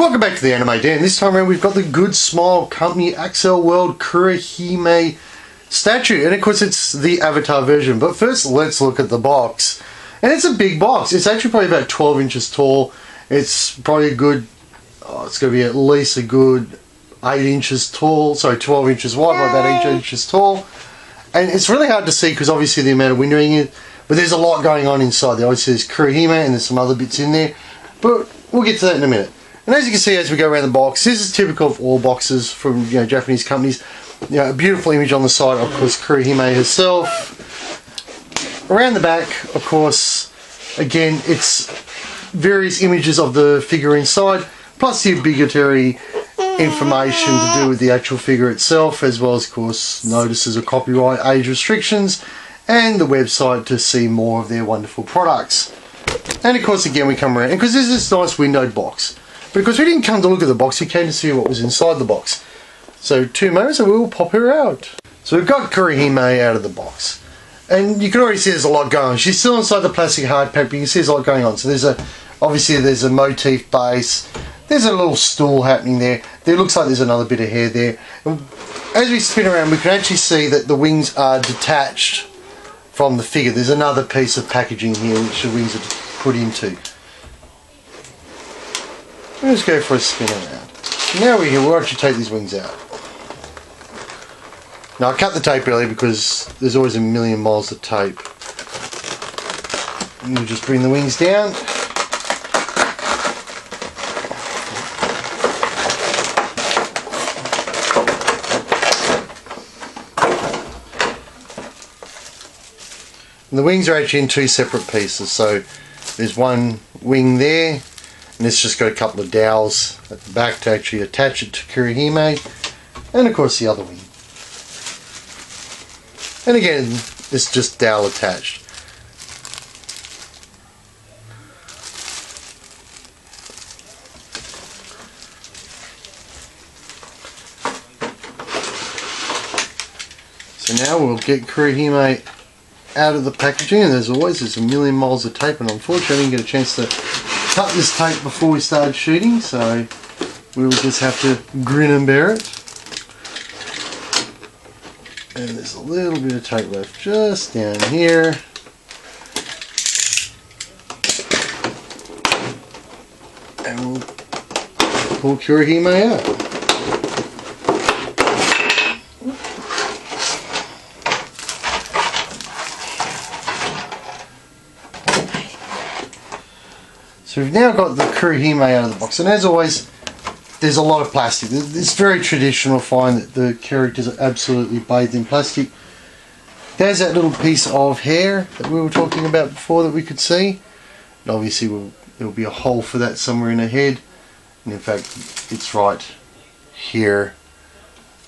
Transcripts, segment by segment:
Welcome back to the Anime Den. This time around we've got the Goodsmile company Accel World KUROHIME statue, and of course it's the avatar version. But first let's look at the box. And it's a big box. It's actually probably about 12 inches tall. It's probably a good, it's going to be at least a good 8 inches tall, sorry 12 inches wide by about 8 inches tall. And it's really hard to see because obviously the amount of windowing it, but there's a lot going on inside there. Obviously there's KUROHIME and there's some other bits in there, but we'll get to that in a minute. And as you can see as we go around the box, this is typical of all boxes from Japanese companies. A beautiful image on the side, of course, KUROHIME herself. Around the back, of course, again, it's various images of the figure inside, plus the obligatory information to do with the actual figure itself, as well as, of course, notices of copyright, age restrictions, and the website to see more of their wonderful products. And of course, again, we come around, and because this is this nice windowed box. Because we didn't come to look at the box, we came to see what was inside the box. So 2 moments and we will pop her out. So we've got KUROHIME out of the box. And you can already see there's a lot going on. She's still inside the plastic hard pack, but you can see there's a lot going on. So obviously there's a motif base. There's a little stool happening there. There looks like there's another bit of hair there. And as we spin around, we can actually see that the wings are detached from the figure. There's another piece of packaging here which the wings are put into. Let's go for a spin around. Now we're here, we'll actually take these wings out. Now I cut the tape earlier because there's always a million miles of tape. And we'll just bring the wings down. And the wings are actually in 2 separate pieces, so there's one wing there. And it's just got a couple of dowels at the back to actually attach it to KUROHIME, and of course the other wing. And again, it's just dowel attached. So now we'll get KUROHIME out of the packaging, and as always there's a million miles of tape, and unfortunately I didn't get a chance to cut this tape before we started shooting, so we'll just have to grin and bear it. And there's a little bit of tape left just down here. And we'll pull KUROHIME out. So we've now got the KUROHIME out of the box, and as always there's a lot of plastic. It's very traditional to find that the characters are absolutely bathed in plastic. There's that little piece of hair that we were talking about before that we could see, and obviously there'll be a hole for that somewhere in her head, and in fact it's right here.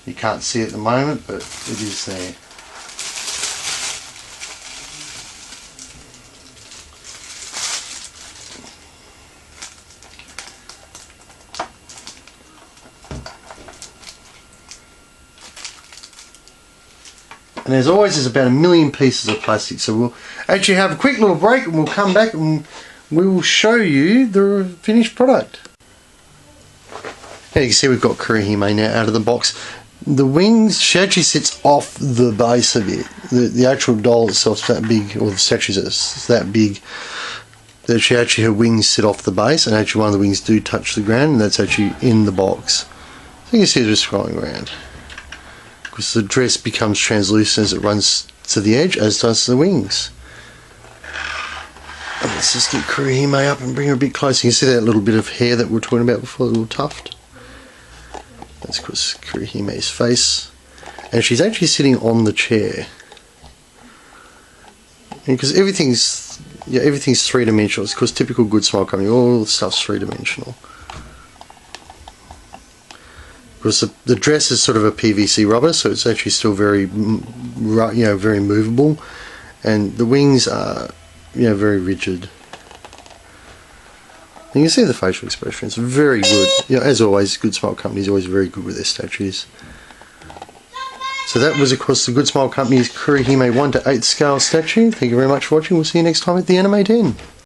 You can't see it at the moment, but it is there. And as always there's about 1 million pieces of plastic, so we'll actually have a quick little break and we'll come back and we will show you the finished product. As you can see we've got KUROHIME now out of the box. The wings, she actually sits off the base of it. The actual doll itself is that big, or the statue is that big, that her wings sit off the base, and actually one of the wings do touch the ground, and that's actually in the box. So you can see it just scrolling around. Because the dress becomes translucent as it runs to the edge, as does the wings. And let's just get KUROHIME up and bring her a bit closer. You can see that little bit of hair that we were talking about before, the little tuft. That's of course KUROHIME's face. And she's actually sitting on the chair. Because everything's 3-dimensional. It's of course typical Goodsmile company, all the stuff's 3-dimensional. Because the dress is sort of a PVC rubber, so it's actually still very, very movable, and the wings are, very rigid. And you can see the facial expression; it's very good. As always, Goodsmile company is always very good with their statues. So that was, of course, the Goodsmile company's KUROHIME 1/8 scale statue. Thank you very much for watching. We'll see you next time at the Anime Den.